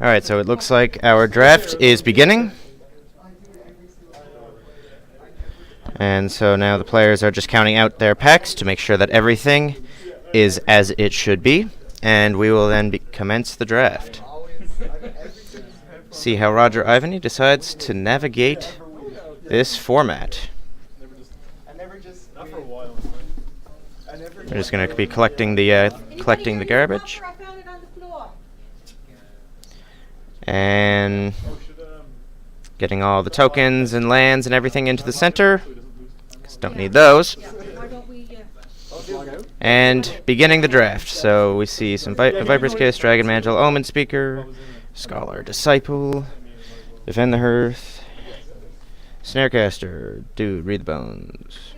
Alright, so it looks like our draft is beginning. And so now the players are just counting out their packs to make sure that everything is as it should be. And we will then commence the draft. See how Roger Ivany decides to navigate this format. We're just going to be collecting the garbage. And getting all the tokens and lands and everything into the center. Because don't need those. And beginning the draft. So we see some Viper's Kiss, Dragon Mantle, Omen Speaker, Scholar, Disciple, Defend the Hearth, Snarecaster, Dude, Read the Bones.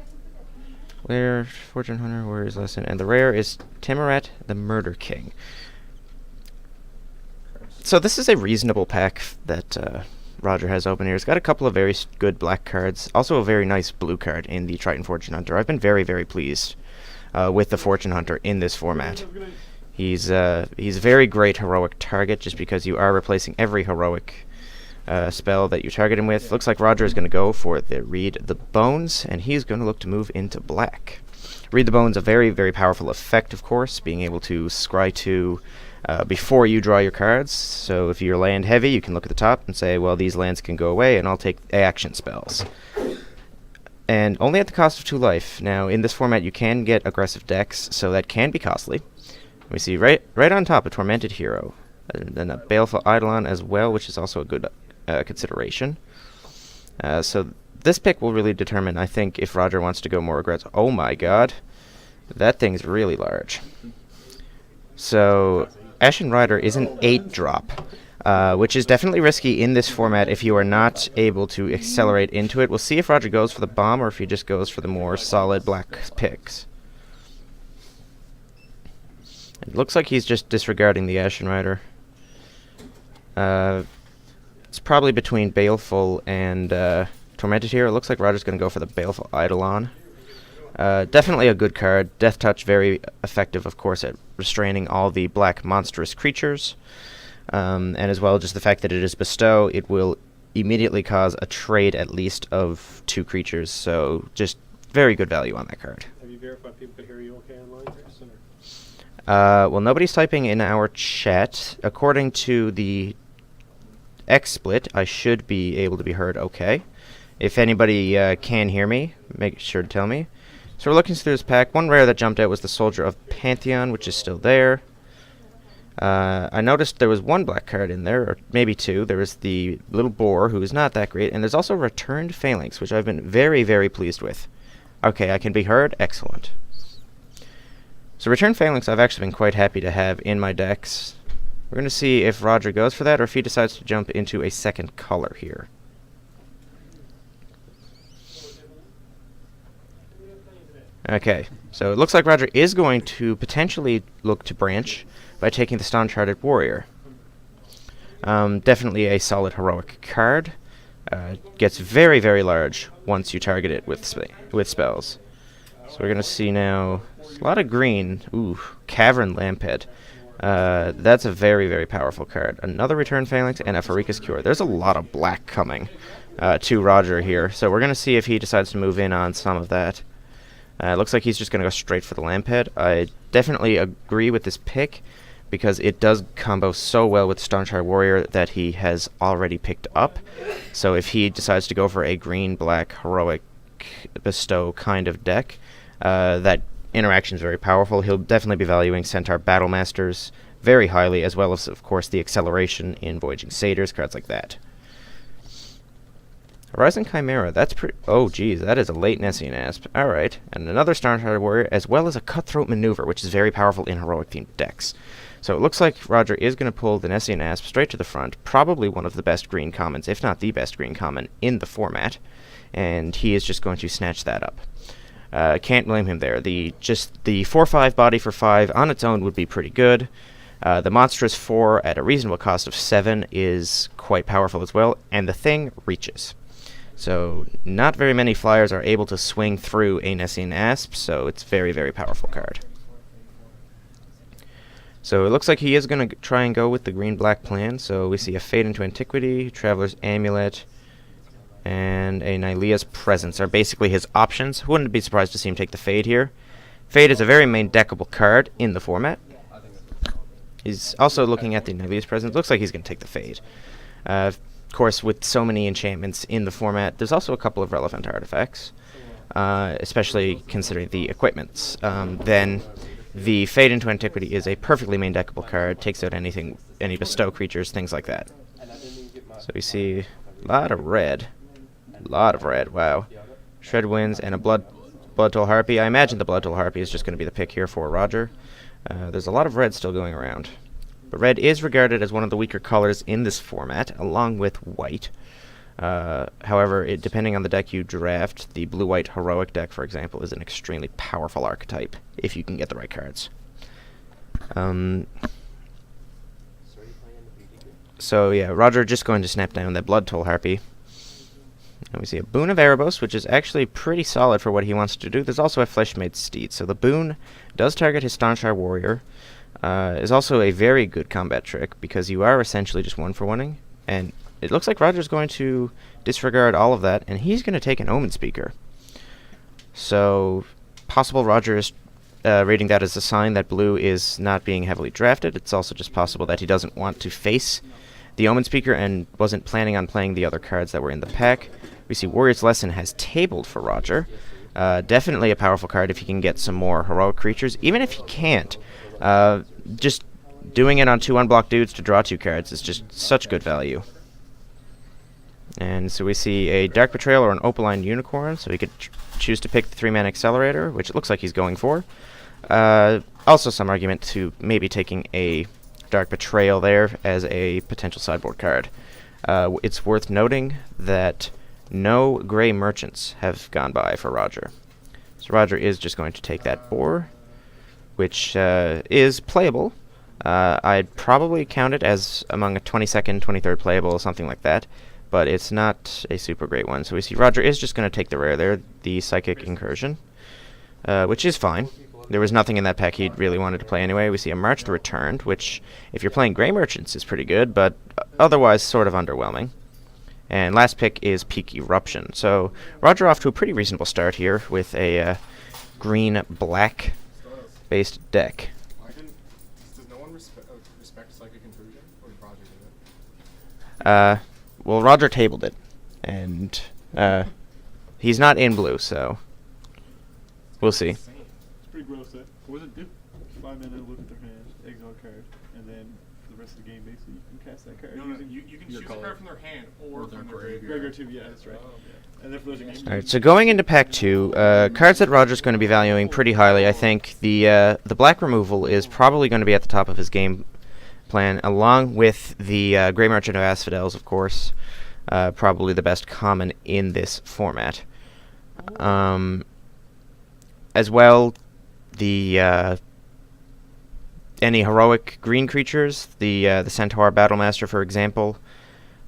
Where Fortune Hunter, Warrior's Lesson, and the rare is Timorat, the Murder King. So this is a reasonable pack that Roger has open here. It's got a couple of very good black cards, also a very nice blue card in the Triton Fortune Hunter. I've been very, very pleased with the Fortune Hunter in this format. He's a very great heroic target just because you are replacing every heroic spell that you target him with. Looks like Roger is going to go for the Read the Bones, and he's going to look to move into black. Read the Bones, a very, very powerful effect, of course, being able to scry 2 before you draw your cards. So if you're land heavy, you can look at the top and say, well, these lands can go away, and I'll take action spells. And only at the cost of 2 life. Now, in this format, you can get aggressive decks, so that can be costly. We see right on top a Tormented Hero, and then a Baleful Eidolon as well, which is also a good consideration. So this pick will really determine, I think, if Roger wants to go more aggressive. Oh my god, that thing's really large. So Ashen Rider is an 8-drop, which is definitely risky in this format if you are not able to accelerate into it. We'll see if Roger goes for the bomb or if he just goes for the more solid black picks. It looks like he's just disregarding the Ashen Rider. It's probably between Baleful and Tormented here. It looks like Roger's going to go for the Baleful Eidolon. Definitely a good card. Death Touch, very effective, of course, at restraining all the black monstrous creatures. And as well, just the fact that it is Bestow, it will immediately cause a trade at least of 2 creatures. So just very good value on that card. Have you verified people could hear you okay online, Chris? Well, nobody's typing in our chat. According to the XSplit, I should be able to be heard okay. If anybody can hear me, make sure to tell me. So we're looking through this pack. One rare that jumped out was the Soldier of Pantheon, which is still there. I noticed there was 1 black card in there, or maybe 2. There was the Little Boar, who is not that great, and there's also Returned Phalanx, which I've been very, very pleased with. Okay, I can be heard. Excellent. So Return Phalanx I've actually been quite happy to have in my decks. We're going to see if Roger goes for that or if he decides to jump into a second color here. Okay, so it looks like Roger is going to potentially look to branch by taking the Stone-Charted Warrior. Definitely a solid heroic card. Gets very, very large once you target it with spells. So we're going to see now a lot of green. Ooh, Cavern Lamphead. That's a very, very powerful card. Another Return Phalanx and a Pharika's Cure. There's a lot of black coming to Roger here. So we're going to see if he decides to move in on some of that. Looks like he's just going to go straight for the Lamphead. I definitely agree with this pick because it does combo so well with Stone-Charted Warrior that he has already picked up. So if he decides to go for a green-black heroic bestow kind of deck, that interaction is very powerful. He'll definitely be valuing Centaur Battlemasters very highly, as well as, of course, the acceleration in Voyaging Satyrs, cards like that. Horizon Chimera, that's pretty... Oh, geez, that is a late Nessian Asp. Alright, and another Stone-Charted Warrior, as well as a Cutthroat Maneuver, which is very powerful in heroic-themed decks. So it looks like Roger is going to pull the Nessian Asp straight to the front, probably one of the best green commons, if not the best green common in the format, and he is just going to snatch that up. Can't blame him there. The 4/5 body for 5 on its own would be pretty good. The monstrous 4 at a reasonable cost of 7 is quite powerful as well, and the thing reaches. So not very many flyers are able to swing through a Nessian Asp, so it's very, very powerful card. So it looks like he is going to try and go with the green-black plan. So we see a Fade into Antiquity, Traveler's Amulet, and a Nylea's Presence are basically his options. Wouldn't be surprised to see him take the Fade here. Fade is a very main deckable card in the format. He's also looking at the Nylea's Presence. Looks like he's going to take the Fade. Of course, with so many enchantments in the format, there's also a couple of relevant artifacts, especially considering the equipments. Then the Fade into Antiquity is a perfectly main deckable card, takes out anything, any bestow creatures, things like that. So we see a lot of red. Wow. Shred Winds and a Blood Toll Harpy. I imagine the Blood Toll Harpy is just going to be the pick here for Roger. There's a lot of red still going around. But red is regarded as one of the weaker colors in this format, along with white. However, depending on the deck you draft, the blue-white heroic deck, for example, is an extremely powerful archetype, if you can get the right cards. So yeah, Roger just going to snap down that Blood Toll Harpy. And we see a Boon of Erebos, which is actually pretty solid for what he wants to do. There's also a Fleshmade Steed. So the Boon does target his Staunchar Warrior. Is also a very good combat trick, because you are essentially just one-for-oneing. And it looks like Roger's going to disregard all of that, and he's going to take an Omen Speaker. So, possible Roger is reading that as a sign that blue is not being heavily drafted. It's also just possible that he doesn't want to face the Omen Speaker and wasn't planning on playing the other cards that were in the pack. We see Warrior's Lesson has tabled for Roger. Definitely a powerful card if he can get some more heroic creatures. Even if he can't, just doing it on 2 unblocked dudes to draw 2 cards is just such good value. And so we see a Dark Betrayal or an Opaline Unicorn, so he could choose to pick the 3-man Accelerator, which it looks like he's going for. Also some argument to maybe taking a Dark Betrayal there as a potential sideboard card. It's worth noting that no Gray Merchants have gone by for Roger. So Roger is just going to take that Boar, which is playable. I'd probably count it as among a 22nd, 23rd playable, something like that, but it's not a super great one. So we see Roger is just going to take the rare there, the Psychic Incursion, which is fine. There was nothing in that pack he really wanted to play anyway. We see a March the Returned, which, if you're playing Grey Merchants, is pretty good, but otherwise sort of underwhelming. And last pick is Peak Eruption. So Roger off to a pretty reasonable start here with a green-black based deck. Does no one respect Psychic Intrusion, or did Roger do it? Well, Roger tabled it, and he's not in blue, so we'll see. It's pretty gross. That what does it do? 5 minutes, look at their hand, exile a card, and then for the rest of the game, basically, you can cast that card. No, you can choose a card from their hand or from their graveyard. Graveyard too, yeah, that's right. Oh, yeah. And then for those games. Alright, so going into pack 2, cards that Roger's going to be valuing pretty highly. I think the black removal is probably going to be at the top of his game plan, along with the Grey Merchant of Asphodels, of course. Probably the best common in this format. As well, the any heroic green creatures, the Centaur Battlemaster, for example,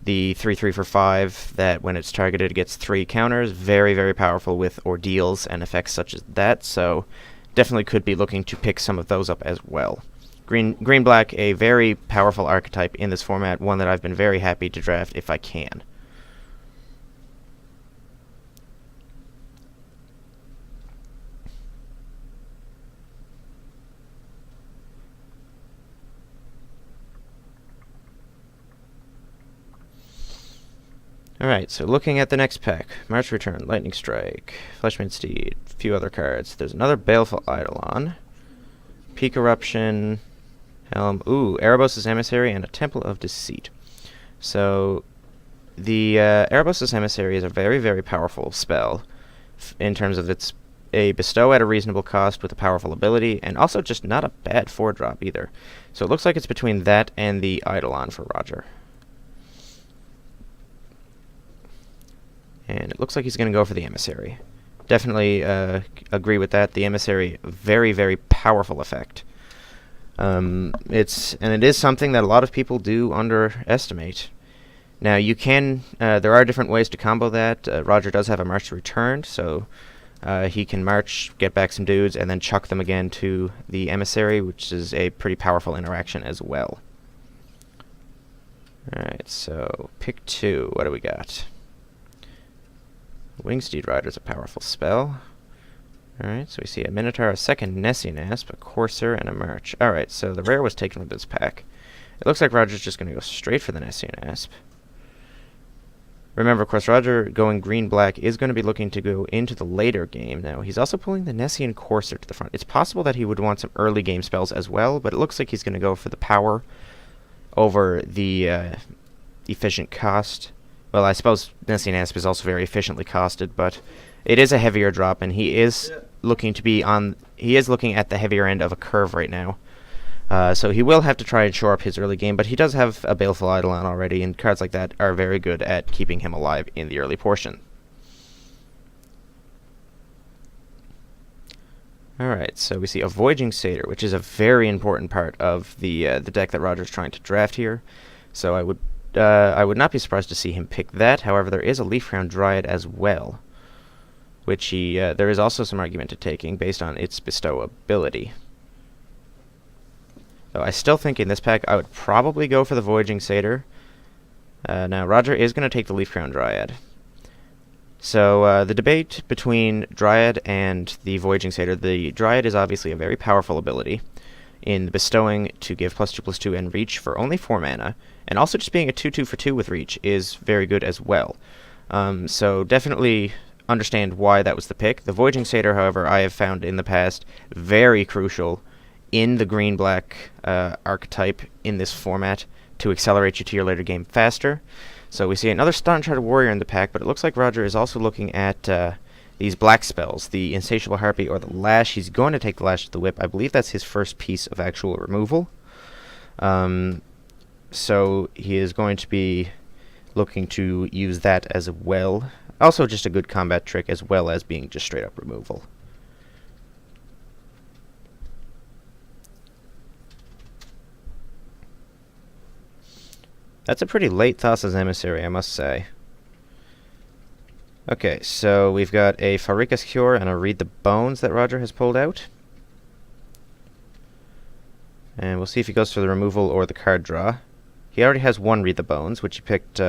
the 3/3 for 5 that when it's targeted it gets 3 counters, very, very powerful with ordeals and effects such as that, so definitely could be looking to pick some of those up as well. Green-black, a very powerful archetype in this format, one that I've been very happy to draft if I can. Alright, so looking at the next pack. March Return, Lightning Strike, Fleshmade Steed, a few other cards. There's another Baleful Eidolon, Peak Eruption, Helm, Erebos' Emissary, and a Temple of Deceit. So, the Erebos' Emissary is a very, very powerful spell in terms of it's a bestow at a reasonable cost with a powerful ability, and also just not a bad 4-drop either. So it looks like it's between that and the Eidolon for Roger. And it looks like he's going to go for the Emissary. Definitely agree with that. The Emissary, very, very powerful effect. It is something that a lot of people do underestimate. Now, you can, there are different ways to combo that. Roger does have a March Returned, so he can march, get back some dudes, and then chuck them again to the emissary, which is a pretty powerful interaction as well. Alright, so pick 2. What do we got? Wingsteed Rider's a powerful spell. Alright, so we see a Minotaur, a second Nessian Asp, a Courser, and a March. Alright, so the rare was taken with this pack. It looks like Roger's just going to go straight for the Nessian Asp. Remember, of course, Roger going green-black is going to be looking to go into the later game now. He's also pulling the Nessian Courser to the front. It's possible that he would want some early game spells as well, but it looks like he's going to go for the power over the efficient cost. Well, I suppose Nessian Asp is also very efficiently costed, but it is a heavier drop, and he is looking to be on... He is looking at the heavier end of a curve right now. So he will have to try and shore up his early game, but he does have a Baleful Eidolon already, and cards like that are very good at keeping him alive in the early portion. Alright, so we see a Voyaging Satyr, which is a very important part of the deck that Roger's trying to draft here. So I would not be surprised to see him pick that. However, there is a Leaf Crown Dryad as well, which there is also some argument to taking based on its bestow ability. So I still think in this pack I would probably go for the Voyaging Satyr. Now, Roger is going to take the Leaf Crown Dryad. So the debate between Dryad and the Voyaging Satyr, the Dryad is obviously a very powerful ability in bestowing to give +2/+2 and reach for only 4 mana, and also just being a 2/2 for 2 with reach is very good as well. So definitely understand why that was the pick. The Voyaging Satyr, however, I have found in the past very crucial in the green-black archetype in this format to accelerate you to your later game faster. So we see another Stun-Charted Warrior in the pack, but it looks like Roger is also looking at these black spells, the Insatiable Harpy or the Lash. He's going to take the Lash to the Whip. I believe that's his first piece of actual removal. So he is going to be looking to use that as well. Also just a good combat trick as well as being just straight-up removal. That's a pretty late Thassa's Emissary, I must say. Okay, so we've got a Pharika's Cure and a Read the Bones that Roger has pulled out. And we'll see if he goes for the removal or the card draw. He already has one Read the Bones, which he picked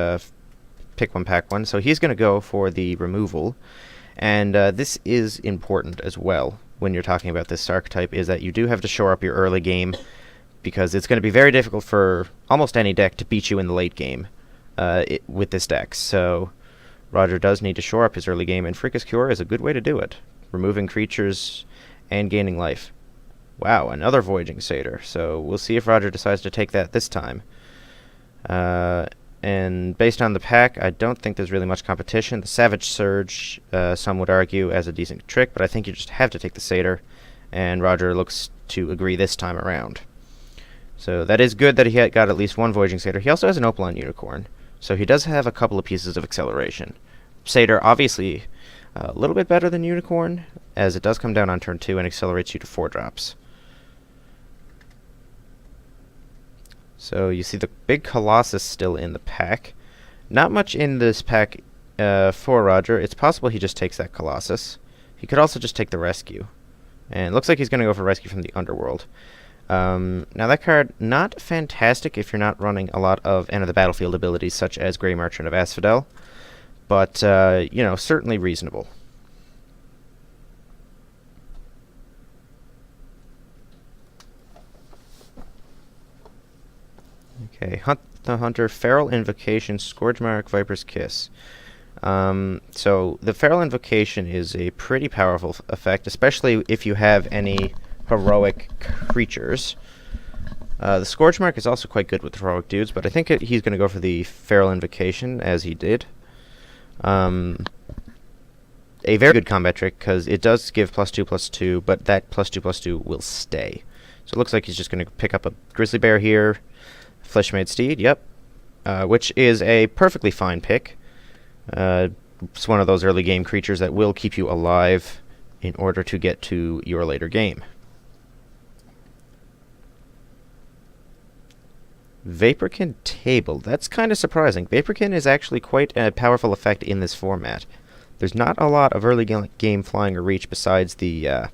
pick one, pack one, so he's going to go for the removal. And this is important as well when you're talking about this archetype, is that you do have to shore up your early game, because it's going to be very difficult for almost any deck to beat you in the late game with this deck. So Roger does need to shore up his early game, and Pharika's Cure is a good way to do it, removing creatures and gaining life. Wow, another Voyaging Satyr. So we'll see if Roger decides to take that this time. And based on the pack, I don't think there's really much competition. The Savage Surge, some would argue, as a decent trick, but I think you just have to take the Satyr, and Roger looks to agree this time around. So that is good that he got at least one Voyaging Satyr. He also has an Opalon Unicorn, so he does have a couple of pieces of acceleration. Satyr, obviously, a little bit better than Unicorn, as it does come down on turn 2 and accelerates you to 4 drops. So you see the big Colossus still in the pack. Not much in this pack for Roger. It's possible he just takes that Colossus. He could also just take the Rescue. And it looks like he's going to go for Rescue from the Underworld. Now that card, not fantastic if you're not running a lot of Enter the Battlefield abilities such as Grey Merchant of Asphodel, but, you know, certainly reasonable. Okay, Hunt the Hunter, Feral Invocation, Scourgemark, Viper's Kiss. So the Feral Invocation is a pretty powerful effect, especially if you have any heroic creatures. The Scourgemark is also quite good with heroic dudes, but I think he's going to go for the Feral Invocation, as he did. A very good combat trick, because it does give +2/+2, but that +2/+2 will stay. So it looks like he's just going to pick up a Grizzly Bear here, Fleshmade Steed, yep, which is a perfectly fine pick. It's one of those early game creatures that will keep you alive in order to get to your later game. Vaporkin Table. That's kind of surprising. Vaporkin is actually quite a powerful effect in this format. There's not a lot of early game flying or reach besides the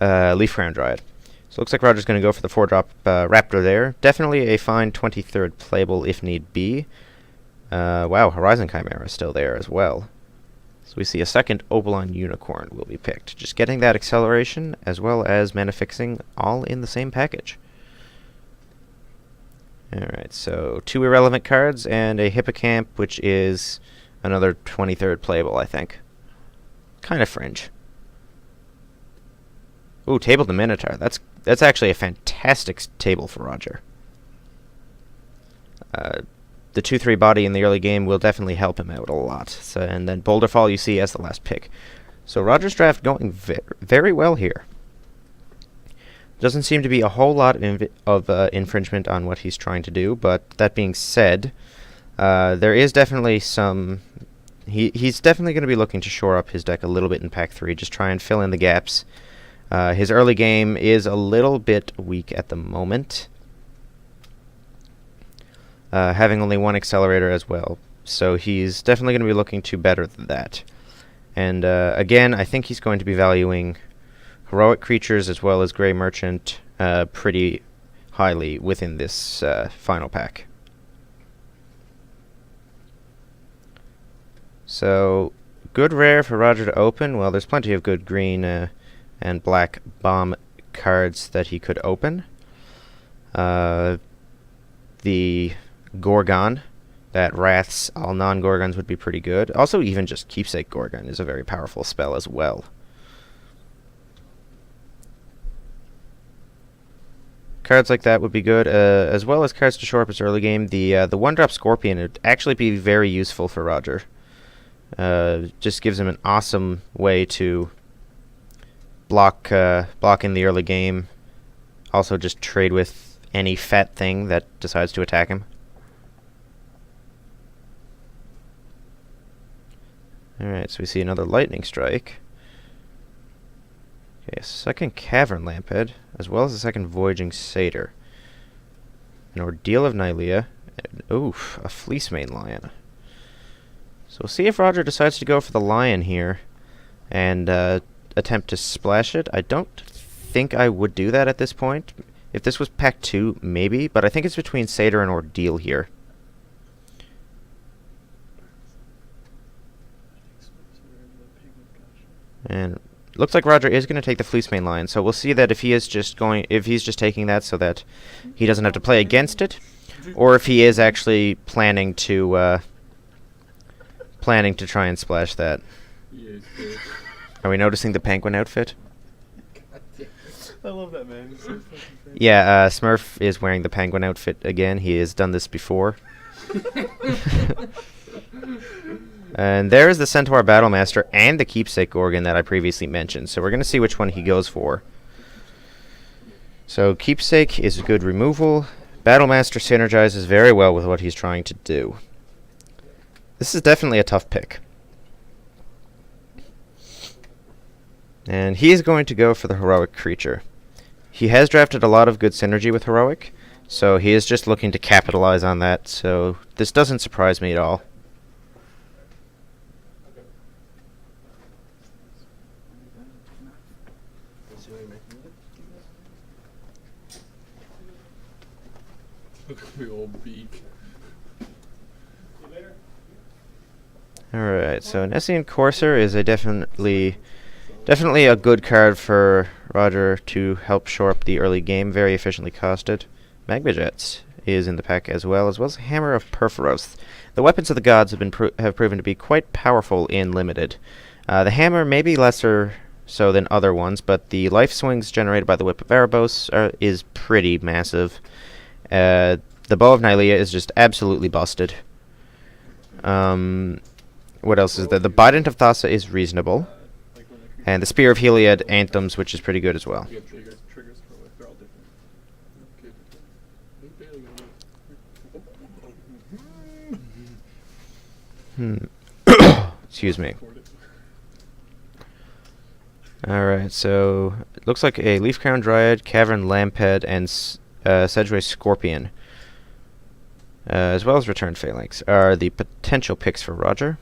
Leaf Crown Dryad. So it looks like Roger's going to go for the 4-drop Raptor there. Definitely a fine 23rd playable if need be. Wow, Horizon Chimera is still there as well. So we see a second Opaline Unicorn will be picked. Just getting that acceleration as well as mana fixing all in the same package. Alright, so 2 irrelevant cards and a Hippocamp, which is another 23rd playable, I think. Kind of fringe. Ooh, Table the Minotaur. That's actually a fantastic table for Roger. The 2-3 body in the early game will definitely help him out a lot. So, and then Boulderfall you see as the last pick. So Roger's draft going very well here. Doesn't seem to be a whole lot of infringement on what he's trying to do, but that being said, there is definitely some... He's definitely going to be looking to shore up his deck a little bit in Pack 3, just try and fill in the gaps. His early game is a little bit weak at the moment, having only 1 accelerator as well, so he's definitely going to be looking to better that. And again, I think he's going to be valuing heroic creatures as well as Grey Merchant pretty highly within this final pack. So, good rare for Roger to open. Well, there's plenty of good green and black bomb cards that he could open. The Gorgon, that wraths all non-Gorgons would be pretty good. Also, even just Keepsake Gorgon is a very powerful spell as well. Cards like that would be good, as well as cards to shore up his early game. The 1-drop Scorpion would actually be very useful for Roger. Just gives him an awesome way to block in the early game. Also just trade with any fat thing that decides to attack him. Alright, so we see another Lightning Strike. Okay, a second Cavern Lamphead, as well as a second Voyaging Satyr. An Ordeal of Nylea. And, oof, a Fleecemane Lion. So we'll see if Roger decides to go for the Lion here and attempt to splash it. I don't think I would do that at this point. If this was Pack 2, maybe, but I think it's between Satyr and Ordeal here. And looks like Roger is going to take the Fleecemane Lion, so we'll see that if he is just taking that so that he doesn't have to play against it, or if he is actually planning to try and splash that. Are we noticing the penguin outfit? I love that, man. He's so fucking funny. Yeah, Smurf is wearing the penguin outfit again. He has done this before. And there is the Centaur Battlemaster and the Keepsake Gorgon that I previously mentioned. So we're going to see which one he goes for. So Keepsake is a good removal. Battlemaster synergizes very well with what he's trying to do. This is definitely a tough pick. And he is going to go for the Heroic Creature. He has drafted a lot of good synergy with Heroic, so he is just looking to capitalize on that, so this doesn't surprise me at all. Look at the old beak. Alright, so Nessian Courser is a definitely a good card for Roger to help shore up the early game, very efficiently costed. Magma Jets is in the pack as well as Hammer of Perforos. The weapons of the gods have proven to be quite powerful in Limited. The hammer may be lesser so than other ones, but the life swings generated by the Whip of Erebos is pretty massive. The Bow of Nylea is just absolutely busted. What else is there? The Bident of Thassa is reasonable. And the Spear of Heliod Anthems, which is pretty good as well. You get triggers for it. They're all different. Excuse me. Alright, so it looks like a Leaf Crown Dryad, Cavern Lamphead, and Sedgeway Scorpion, as well as Returned Phalanx, are the potential picks for Roger.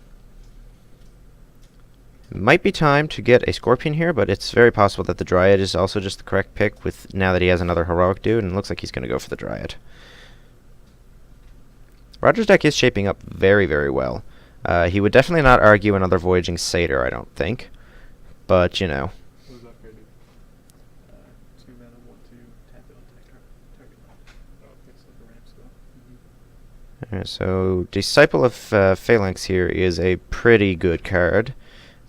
Might be time to get a Scorpion here, but it's very possible that the Dryad is also just the correct pick with now that he has another heroic dude, and it looks like he's going to go for the Dryad. Roger's deck is shaping up very, very well. He would definitely not argue another Voyaging Satyr, I don't think. But, you know. What was that for, dude? 2 mana, 1/2, tap it on target. Oh, it's like a ramp spell. Alright, so Disciple of Phalanx here is a pretty good card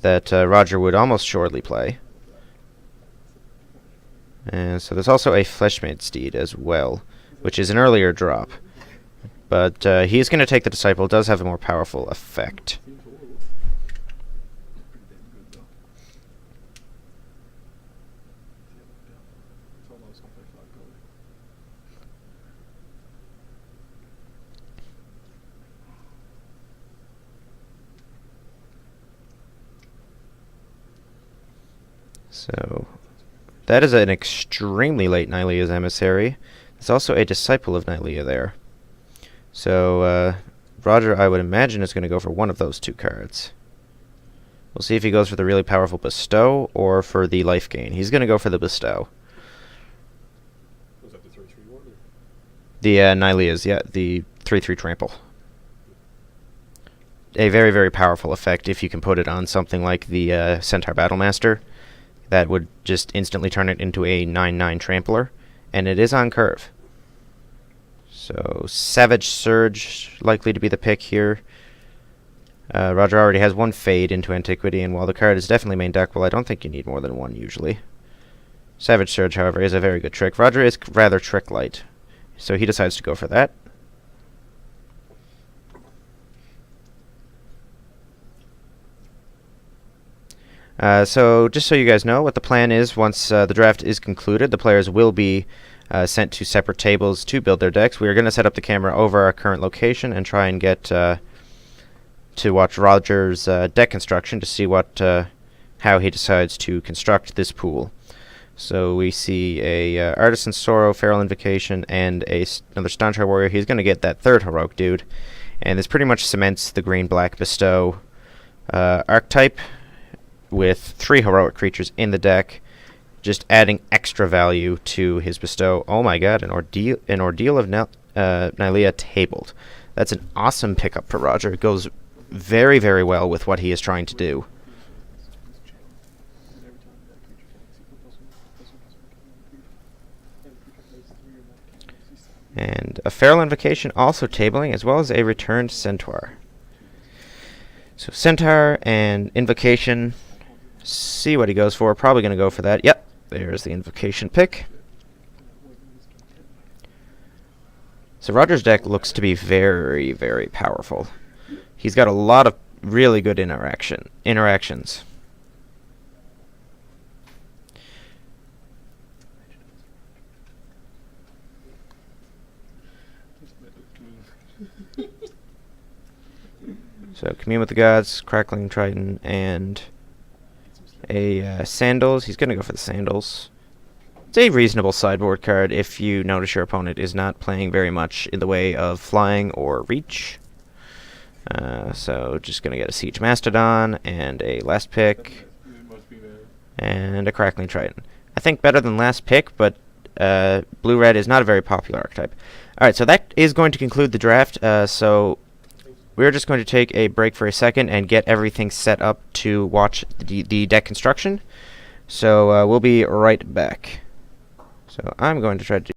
that Roger would almost surely play. And so there's also a Fleshmade Steed as well, which is an earlier drop. But he's going to take the Disciple. It does have a more powerful effect. Seems horrible. Pretty damn good, though. It's almost gonna play 5 gold. So that is an extremely late Nylea's Emissary. There's also a Disciple of Nylea there. So Roger, I would imagine, is going to go for one of those 2 cards. We'll see if he goes for the really powerful Bestow or for the life gain. He's going to go for the Bestow. Was that the 3-3 one? Or? The Nylea's, yeah, the 3/3 trample. A very, very powerful effect if you can put it on something like the Centaur Battlemaster. That would just instantly turn it into a 9/9 trampler, and it is on curve. So Savage Surge likely to be the pick here. Roger already has 1 Fade into Antiquity, and while the card is definitely main deckable, I don't think you need more than 1 usually. Savage Surge, however, is a very good trick. Roger is rather trick light, so he decides to go for that. So just so you guys know what the plan is, once the draft is concluded, the players will be sent to separate tables to build their decks. We are going to set up the camera over our current location and try and get to watch Roger's deck construction to see how he decides to construct this pool. So we see a Artisan Sorrow, Feral Invocation, and another Staunch Warrior. He's going to get that 3rd heroic dude, and this pretty much cements the green-black Bestow archetype with 3 heroic creatures in the deck, just adding extra value to his Bestow. Oh my god, an Ordeal of Nylea tabled. That's an awesome pickup for Roger. It goes very, very well with what he is trying to do. And a Feral Invocation also tabling, as well as a returned Centaur. So Centaur and Invocation, see what he goes for. Probably going to go for that. Yep, there's the Invocation pick. So Roger's deck looks to be very, very powerful. He's got a lot of really good interactions. So Commune with the Gods, Crackling Triton, and a Sandals. He's going to go for the Sandals. It's a reasonable sideboard card if you notice your opponent is not playing very much in the way of flying or reach. So just going to get a Siege Mastodon and a last pick and a Crackling Triton. I think better than last pick, but blue-red is not a very popular archetype. Alright, so that is going to conclude the draft. So we're just going to take a break for a second and get everything set up to watch the deck construction. So we'll be right back. So I'm going to try to do